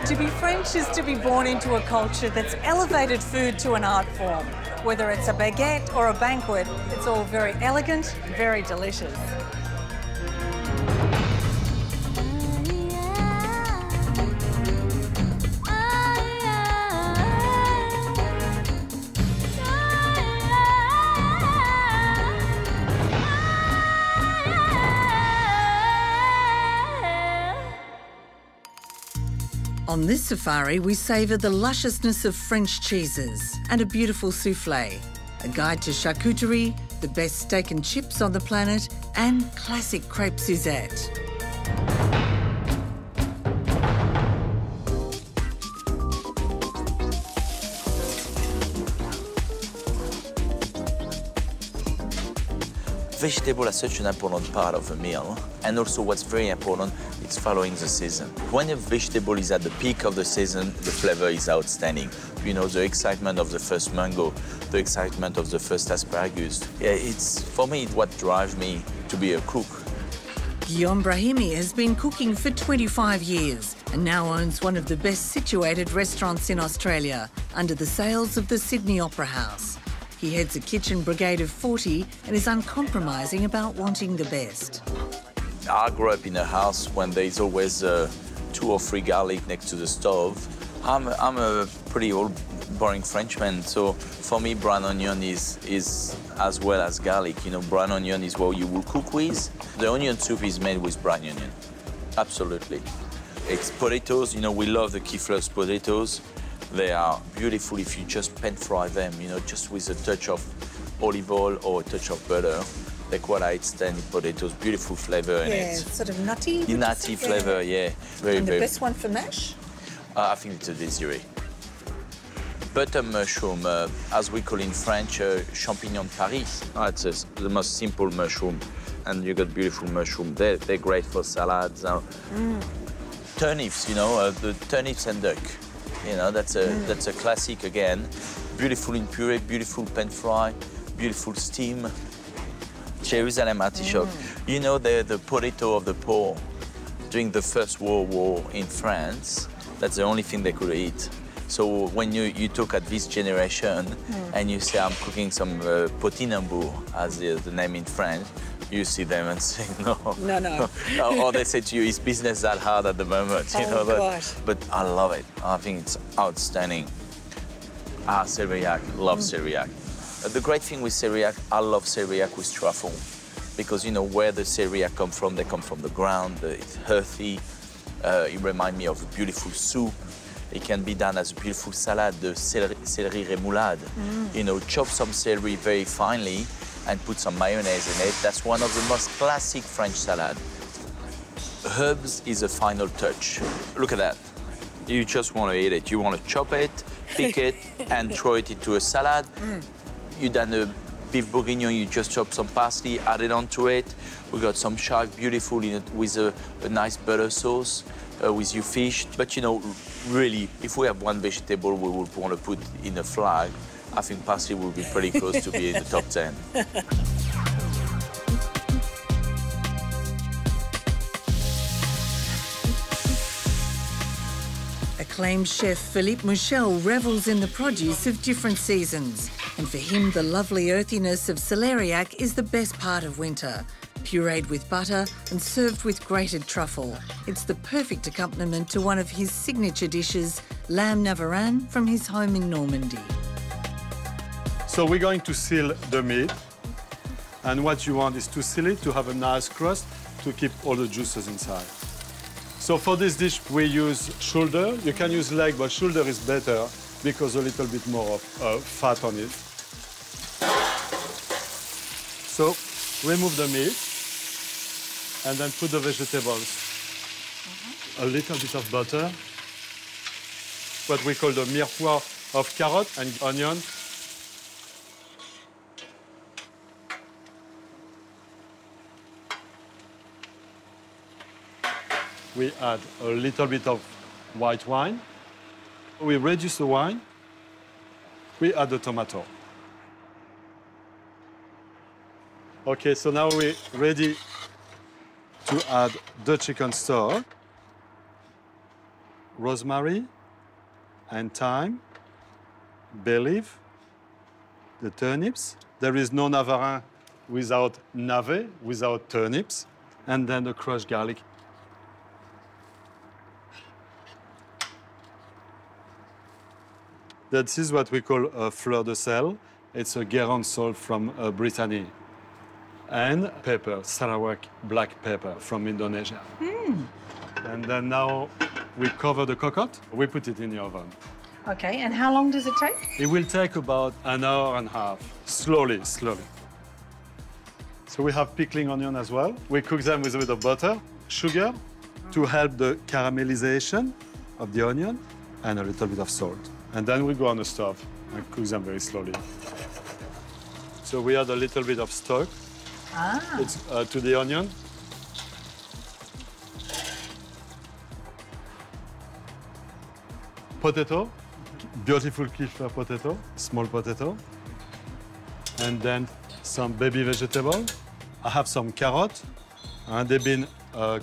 To be French is to be born into a culture that's elevated food to an art form. Whether it's a baguette or a banquet, it's all very elegant, very delicious. On this safari, we savour the lusciousness of French cheeses and a beautiful soufflé, a guide to charcuterie, the best steak and chips on the planet, and classic crepe Suzette. Vegetables are such an important part of a meal, and also what's very important is following the season. When a vegetable is at the peak of the season, the flavor is outstanding. You know, the excitement of the first mango, the excitement of the first asparagus. Yeah, it's, for me, what drives me to be a cook. Guillaume Brahimi has been cooking for 25 years and now owns one of the best situated restaurants in Australia, under the sails of the Sydney Opera House. He heads a kitchen brigade of 40 and is uncompromising about wanting the best. I grew up in a house when there's always 2 or 3 garlic next to the stove. I'm a pretty old, boring Frenchman, so for me, brown onion is as well as garlic. You know, brown onion is what you will cook with. The onion soup is made with brown onion, absolutely. It's potatoes, you know, we love the Key-Flux potatoes. They are beautiful if you just pan fry them, you know, just with a touch of olive oil or a touch of butter. They're quite outstanding potatoes, beautiful flavour in it. Yeah, sort of nutty. Nutty flavour, yeah. Very, and the very. best one for mash? I think it's a désiré. Butter mushroom, as we call in French, champignon de Paris. It's the most simple mushroom, and you got beautiful mushroom. They're great for salads. Turnips, you know, the turnips and duck. You know, that's a classic again. Beautiful in puree, beautiful pan fry, beautiful steam. Jerusalem artichoke. You know, they're the potato of the poor. During the First World War in France, that's the only thing they could eat. So when you talk at this generation and you say, I'm cooking some potinambour, as the name in French, you see them and say, no. No. Or they say to you, is business that hard at the moment? You know, gosh. But I love it. I think it's outstanding. Celeriac, love celeriac. The great thing with celeriac, I love celeriac with truffle. Because, you know, where the celeriac come from, they come from the ground. It's healthy. It reminds me of a beautiful soup. It can be done as a beautiful salad, the celery remoulade. You know, chop some celery very finely and put some mayonnaise in it. That's one of the most classic French salad. Herbs is a final touch. Look at that. You just want to eat it. You want to chop it, pick it, and throw it into a salad. You done a beef bourguignon, you just chop some parsley, add it onto it. We got some shark, beautiful in it with a nice butter sauce with your fish. But you know, really, if we have one vegetable we would want to put in a flag, I think parsley will be pretty close to be in the top 10. Acclaimed chef Philippe Mouchel revels in the produce of different seasons. And for him, the lovely earthiness of celeriac is the best part of winter. Pureed with butter and served with grated truffle. It's the perfect accompaniment to one of his signature dishes, lamb navarin from his home in Normandy. So we're going to seal the meat. And what you want is to seal it, to have a nice crust, to keep all the juices inside. So for this dish, we use shoulder. You can use leg, but shoulder is better because a little bit more of fat on it. So remove the meat and then put the vegetables. A little bit of butter. What we call the mirepoix of carrot and onion. We add a little bit of white wine. We reduce the wine. We add the tomato. Okay, so now we're ready to add the chicken stock. rosemary and thyme, bay leaf, the turnips. There is no navarin without nave, without turnips, and then the crushed garlic. This is what we call a fleur de sel. It's a Guernsey salt from Brittany. And pepper, celeriac black pepper from Indonesia. And then now we cover the coconut. We put it in the oven. Okay, and how long does it take? It will take about an hour and a half, slowly, slowly. So we have pickling onion as well. We cook them with a bit of butter, sugar, to help the caramelization of the onion, and a little bit of salt. And then we go on the stove and cook them very slowly. So we add a little bit of stock to the onion. Potato, beautiful kefir potato, small potato. And then some baby vegetable. I have some carrot, and they've been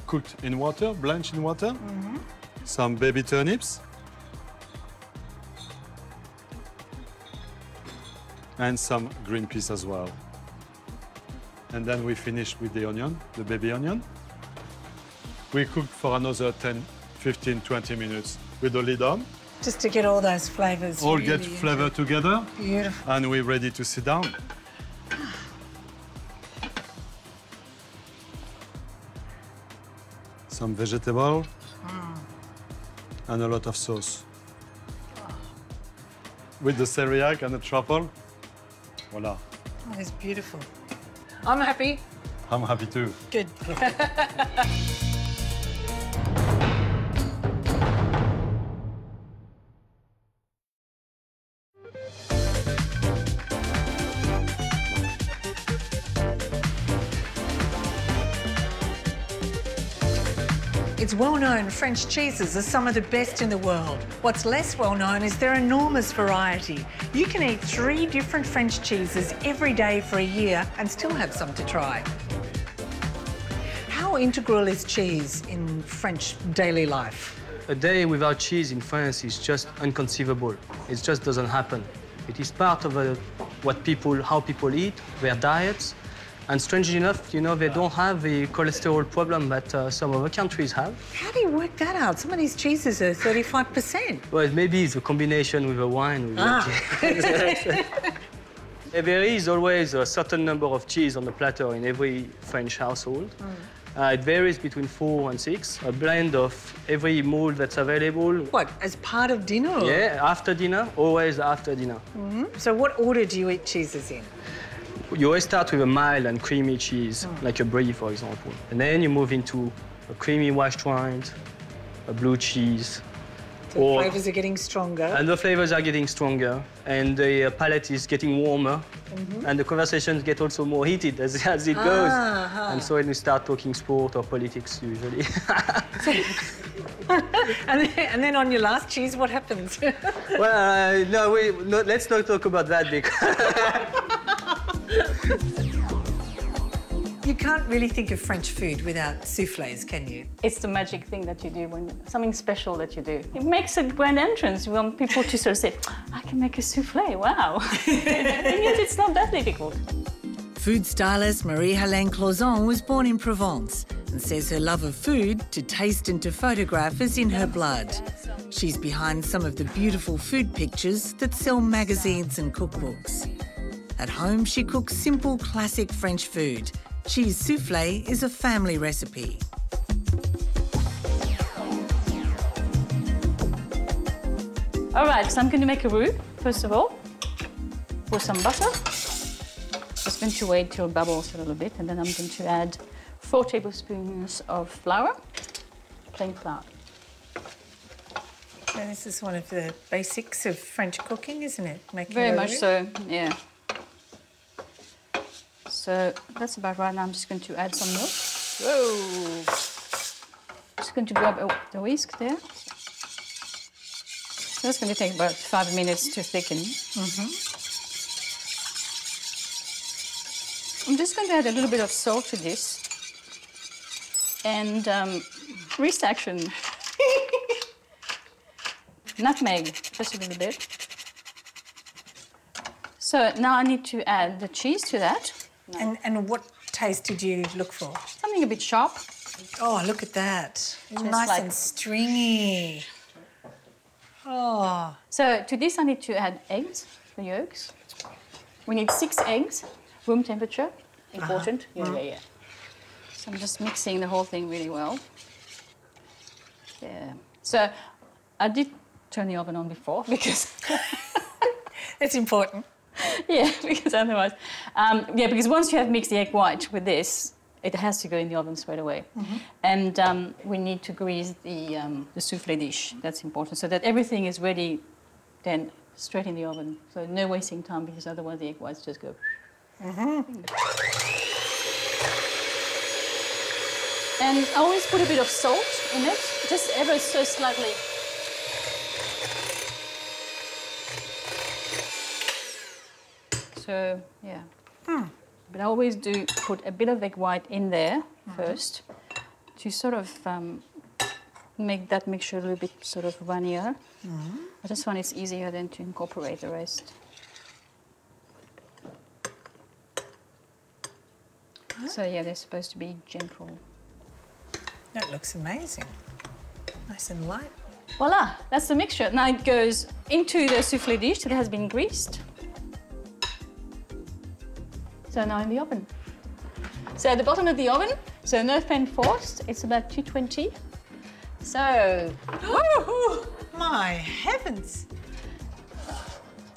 cooked in water, blanched in water. Some baby turnips. And some green peas as well. And then we finish with the onion, the baby onion. We cook for another 10, 15, 20 minutes with the lid on. Just to get all those flavors. All really get flavor together. Beautiful. And we're ready to sit down. Some vegetable and a lot of sauce. With the celeriac and the truffle. Voila. That is beautiful. I'm happy. I'm happy too. Good. It's well known French cheeses are some of the best in the world. What's less well known is their enormous variety. You can eat 3 different French cheeses every day for a year and still have some to try. How integral is cheese in French daily life? A day without cheese in France is just inconceivable. It just doesn't happen. It is part of how people eat, their diets. And strangely enough, you know, they don't have the cholesterol problem that some other countries have. How do you work that out? Some of these cheeses are 35%. Well, maybe it's a combination with the wine. There is always a certain number of cheese on the platter in every French household. It varies between 4 and 6, a blend of every meal that's available. What, as part of dinner? Yeah, after dinner, always after dinner. So what order do you eat cheeses in? You always start with a mild and creamy cheese, like a brie, for example. And then you move into a creamy white wine, a blue cheese. The flavors are getting stronger. And the flavors are getting stronger, and the palate is getting warmer, and the conversations get also more heated as it goes. And so when we start talking sport or politics, usually. and then on your last cheese, what happens? Well, no, let's not talk about that because... You can't really think of French food without soufflés, can you? It's the magic thing that you do, something special that you do. It makes a grand entrance. You want people to sort of say, I can make a soufflé, wow. And yet it's not that difficult. Food stylist Marie-Hélène Clauzon was born in Provence and says her love of food, to taste and to photograph, is in her blood. She's behind some of the beautiful food pictures that sell magazines and cookbooks. At home, she cooks simple, classic French food. Cheese soufflé is a family recipe. All right, so I'm going to make a roux, first of all. Pour some butter. Just going to wait till it bubbles a little bit, and then I'm going to add 4 tablespoons of flour, plain flour. And this is one of the basics of French cooking, isn't it? Making Very much so, yeah. So that's about right. Now I'm just going to add some milk. Whoa! Just going to grab the whisk there. So that's going to take about 5 minutes to thicken. I'm just going to add a little bit of salt to this. And wrist action. nutmeg, just a little bit. So now I need to add the cheese to that. And what taste did you look for? Something a bit sharp. Oh, look at that. Nice like- and stringy. Oh. So to this I need to add eggs, the yolks. We need 6 eggs, room temperature, important. Yeah. So I'm just mixing the whole thing really well. Yeah. So I did turn the oven on before because... It's important. Yeah, because otherwise... because once you have mixed the egg white with this, it has to go in the oven straight away. And we need to grease the soufflé dish. That's important, so that everything is ready then straight in the oven. So no wasting time, because otherwise the egg whites just go... And I always put a bit of salt in it, just ever so slightly. So, yeah. But I always do put a bit of egg white in there first to sort of make that mixture a little bit sort of runnier. I just find it's easier then to incorporate the rest. So, yeah, they're supposed to be gentle. That looks amazing. Nice and light. Voila, that's the mixture. Now it goes into the soufflé dish that has been greased. So now in the oven. So at the bottom of the oven, so no fan forced, it's about 220. So, woohoo! My heavens.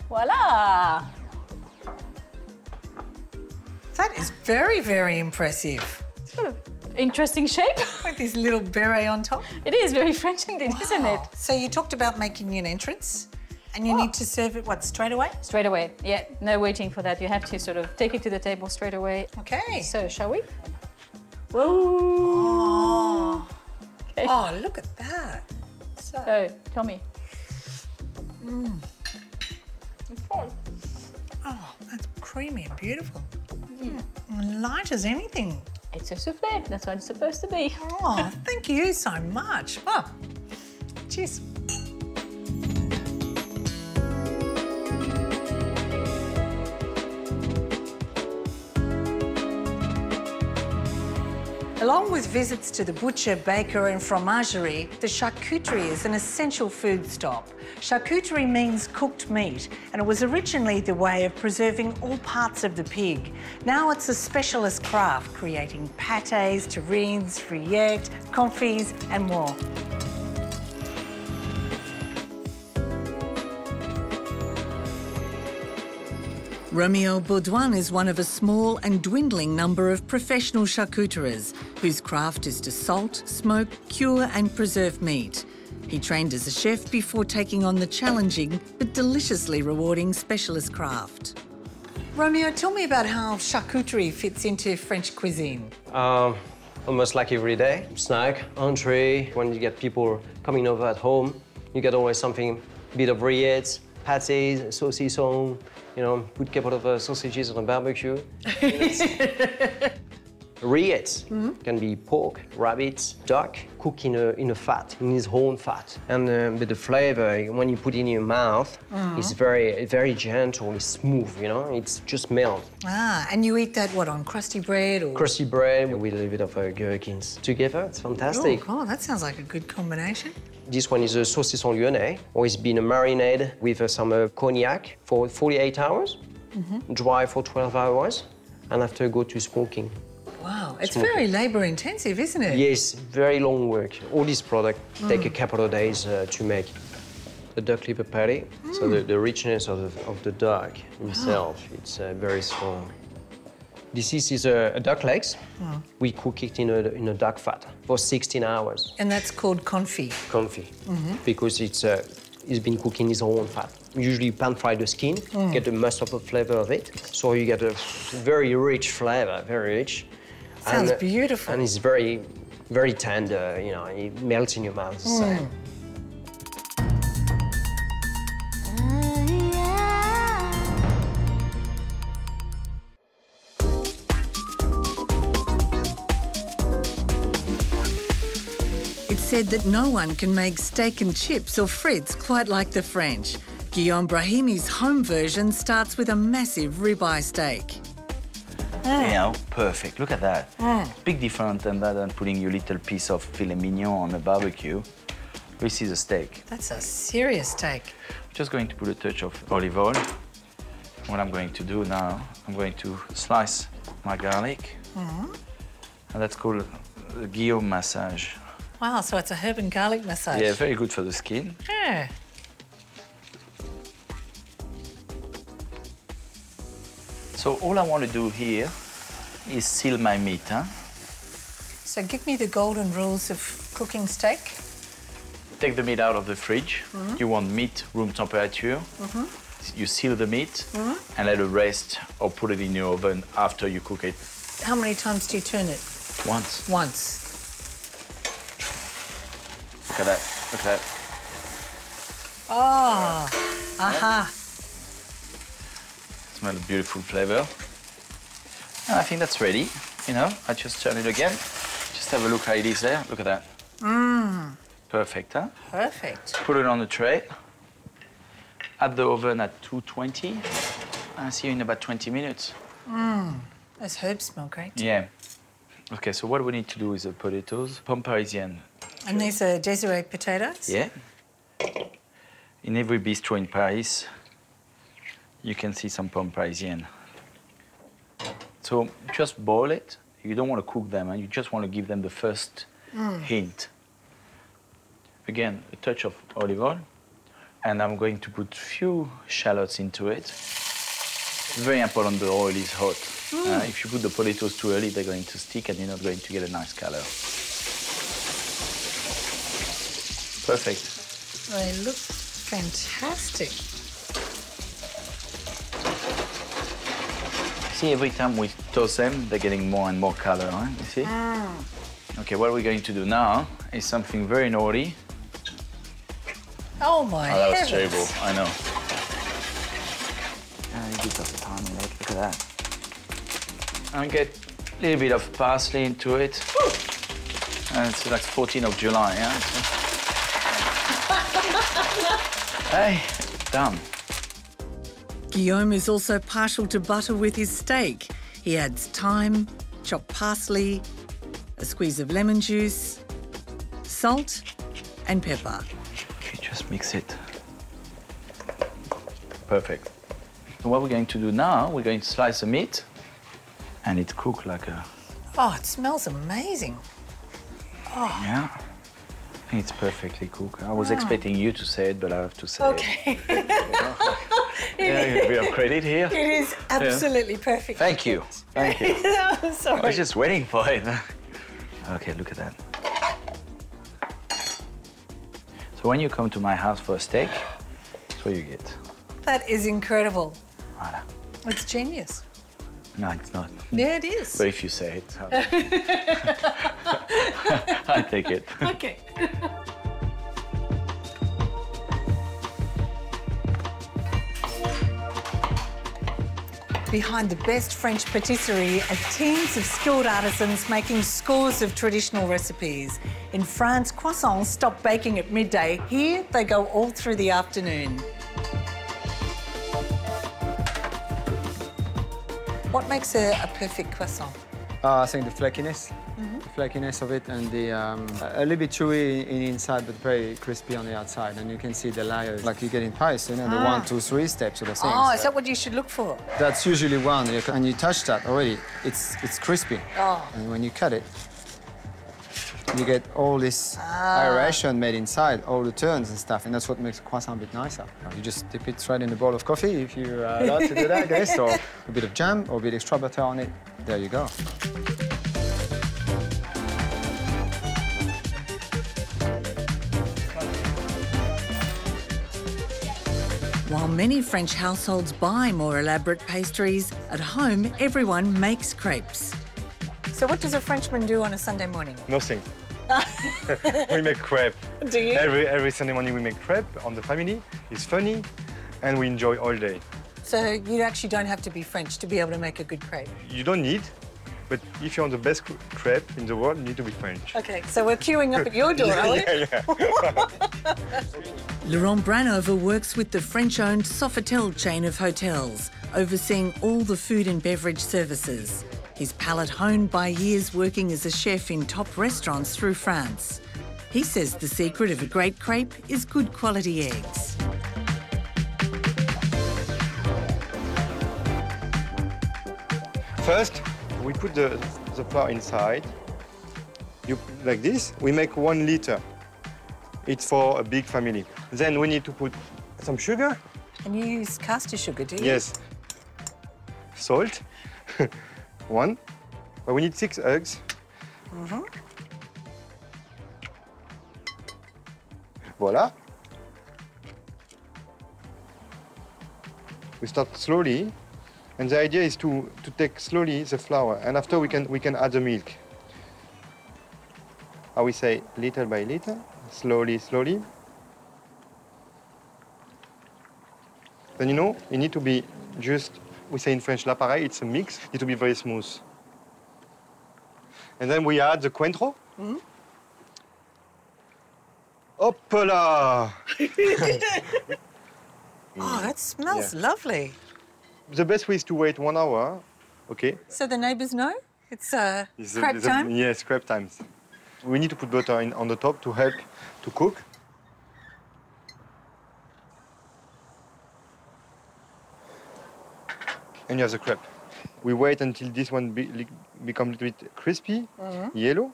Voila! That is very, very impressive. It's got an interesting shape. With this little beret on top. It is very French indeed, isn't it? So you talked about making an entrance and you need to serve it, what, straight away? Straight away, yeah. No waiting for that. You have to sort of take it to the table straight away. Okay. So, shall we? Whoa! Okay. Oh, look at that. So, tell me. Oh, that's creamy and beautiful. Light as anything. It's a soufflé. That's what it's supposed to be. Oh, thank you so much. Oh, cheers. Along with visits to the butcher, baker and fromagerie, the charcuterie is an essential food stop. Charcuterie means cooked meat, and it was originally the way of preserving all parts of the pig. Now it's a specialist craft, creating pâtés, terrines, rillettes, confits and more. Romeo Baudouin is one of a small and dwindling number of professional charcuteriers whose craft is to salt, smoke, cure and preserve meat. He trained as a chef before taking on the challenging but deliciously rewarding specialist craft. Romeo, tell me about how charcuterie fits into French cuisine. Almost like every day. Snack, entree. When you get people coming over at home, you get always something, a bit of rillettes, pâtés, saucisson, you know, put a couple of sausages on a barbecue. Rillettes can be pork, rabbit, duck, cooked in a fat, in its own fat. And but the flavor, when you put it in your mouth, is very gentle, it's smooth, you know, it's just melt. Ah, and you eat that, what, on crusty bread or? Crusty bread with a little bit of gherkins together, it's fantastic. Oh, that sounds like a good combination. This one is a saucisson lyonnais, or it's been marinated with some cognac for 48 hours, dry for 12 hours, and after go to smoking. Wow, it's very labour-intensive, isn't it? Yes, very long work. All these products take a couple of days to make. The duck liver patty, so the richness of the duck himself, it's very strong. This is a duck legs. We cook it in a duck fat for 16 hours. And that's called confit. Confit, because it's been cooked in its own fat. Usually you pan-fry the skin, get the most of the flavor of it, so you get a very rich flavor, very rich. Sounds beautiful. And it's very, very tender, you know, it melts in your mouth. It's the same. It's said that no one can make steak and chips or frites quite like the French. Guillaume Brahimi's home version starts with a massive ribeye steak. You know, perfect. Look at that. Big difference than that than putting your little piece of filet mignon on a barbecue. This is a steak. That's a serious steak. I'm just going to put a touch of olive oil. What I'm going to do now, I'm going to slice my garlic. And that's called the Guillaume massage. Wow, so it's a herb and garlic massage. Yeah, very good for the skin. Yeah. So all I want to do here is seal my meat, huh? So give me the golden rules of cooking steak. Take the meat out of the fridge. You want meat room temperature. You seal the meat and let it rest or put it in your oven after you cook it. How many times do you turn it? Once. Once. Look at that. Look at that. Oh, aha. Smell the beautiful flavor. And I think that's ready. You know, I just turn it again. Just have a look how it is there. Look at that. Perfect, huh? Perfect. Put it on the tray. Add the oven at 220. I'll see you in about 20 minutes. Those herbs smell great. Yeah. Okay, so what we need to do is the potatoes. Pomme parisienne. And these are Desiree potatoes? Yeah. In every bistro in Paris, you can see some pomme parisienne. So just boil it. You don't want to cook them, and you just want to give them the first hint. Again, a touch of olive oil, and I'm going to put a few shallots into it. It's very important the oil is hot. If you put the potatoes too early, they're going to stick and you're not going to get a nice color. Perfect. They look fantastic. See, every time we toast them, they're getting more and more color, right? You see? Okay, what we're going to do now is something very naughty. Oh, my that was heavens. terrible, I know. A bit of time in it, look at that. And get a little bit of parsley into it. And it's like 14th of July, yeah? Hey, done. Guillaume is also partial to butter with his steak. He adds thyme, chopped parsley, a squeeze of lemon juice, salt and pepper. You just mix it. Perfect. So what we're going to do now, we're going to slice the meat and it cook like a... Oh, it smells amazing. Oh. Yeah. I think it's perfectly cooked. I was expecting you to say it, but I have to say Okay. it. Yeah, we have credit here. It is absolutely perfect. Thank you. Thank you. I'm sorry. I was just waiting for it. Okay, look at that. So when you come to my house for a steak, that's what you get. That is incredible. Voilà. It's genius. No, it's not. Yeah, it is. But if you say it, I take it. Okay. Behind the best French patisserie are teams of skilled artisans making scores of traditional recipes. In France, croissants stop baking at midday. Here, they go all through the afternoon. What makes a perfect croissant? I think the flakiness. The flakiness of it and the a little bit chewy inside but very crispy on the outside, and you can see the layers like you get in Paris, you know, the 1, 2, 3 steps of the things. Oh, is that what you should look for? That's usually one, and you touch that already, it's crispy. Oh. And when you cut it, you get all this aeration made inside, all the turns and stuff, and that's what makes a croissant a bit nicer. You just dip it straight in a bowl of coffee if you're allowed to do that, I guess, or a bit of jam or a bit extra butter on it. There you go. While many French households buy more elaborate pastries, at home everyone makes crepes. So what does a Frenchman do on a Sunday morning? Nothing. We make crepe. Do you? Every Sunday morning we make crepe on the family. It's funny, and we enjoy all day. So you actually don't have to be French to be able to make a good crepe? You don't need, But if you want the best crepe in the world, you need to be French. OK, so we're queuing up at your door, are we? Laurent Branover works with the French-owned Sofitel chain of hotels, overseeing all the food and beverage services. His palate honed by years working as a chef in top restaurants through France. He says the secret of a great crepe is good quality eggs. First, we put the flour inside. Like this, we make 1 liter. It's for a big family. Then we need to put some sugar. And you use caster sugar, do you? Yes. Salt. 1. But we need 6 eggs. Voila. We start slowly, and the idea is to take slowly the flour, and after we can add the milk. How we say, little by little, slowly, slowly. Then you need to be just, we say in French, l'appareil, it's a mix, it need to be very smooth. And then we add the cointreau. Hop là! Oh, that smells lovely. The best way is to wait 1 hour, okay? So the neighbours know? It's crepe time? Yes, crepe times. We need to put butter on the top to help to cook. And you have the crepe. We wait until this one becomes a little bit crispy, yellow.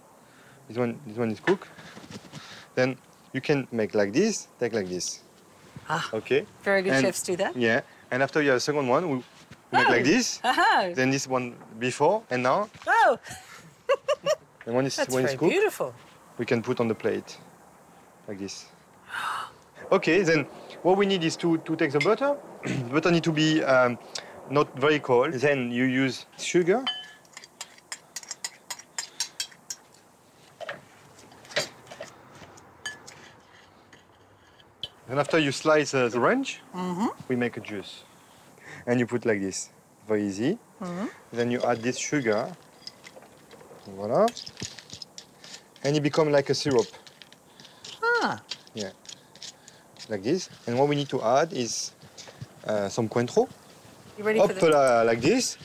This one is cooked. Then you can make like this, take like this. Ah, okay. Very good chefs do that. Yeah, and after you have a second one, we make like this. Then this one before, and now. Oh! And when That's when very it's cooked, beautiful. we can put on the plate, like this. Okay, then what we need is to take the butter. The butter need to be not very cold. Then you use sugar. And after you slice the orange, we make a juice. And you put like this, very easy. Then you add this sugar. Voila. And it becomes like a syrup. Ah. Yeah. Like this. And what we need to add is some cointreau. You ready for this? Like this.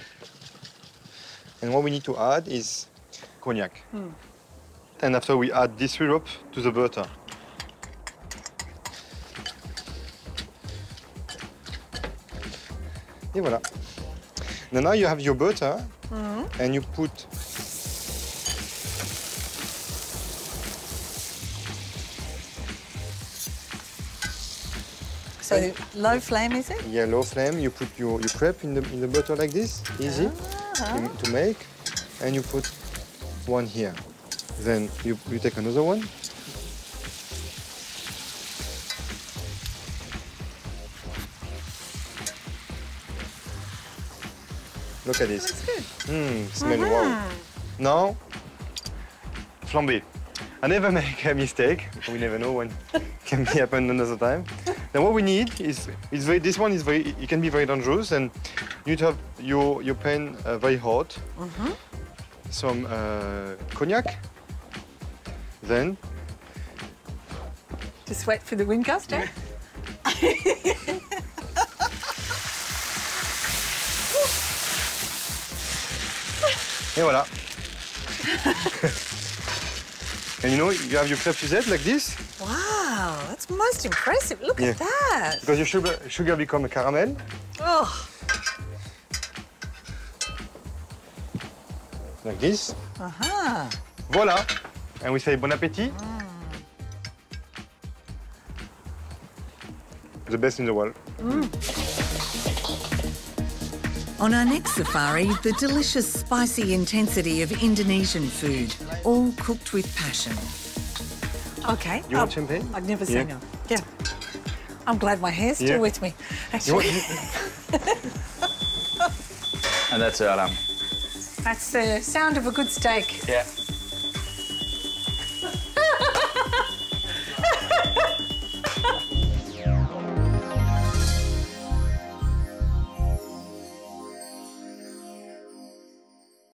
And what we need to add is cognac. And after we add this syrup to the butter. Et voilà. Now you have your butter, and you put So low flame, is it? Yeah, low flame. You put your crepe in the butter like this, easy to make, and you put one here. Then you take another one. Look at this. That's good. Smell wow. Now, flambé. I never make a mistake. We never know when it can happen another time. Then what we need is this one is very. It can be very dangerous, and you need to have your pan very hot. Some cognac. Then. Just wait for the wind gust, eh? Et voilà. And you have your crêpe Suzette like this. Wow, that's most impressive. Look at that. Because your sugar become a caramel. Oh. Like this. Uh-huh. Voila. And we say bon appétit. The best in the world. On our next safari, the delicious spicy intensity of Indonesian food, all cooked with passion. OK. You want champagne? I'd never say no. Yeah. I'm glad my hair's still with me, actually. And that's the alarm. That's the sound of a good steak. Yeah.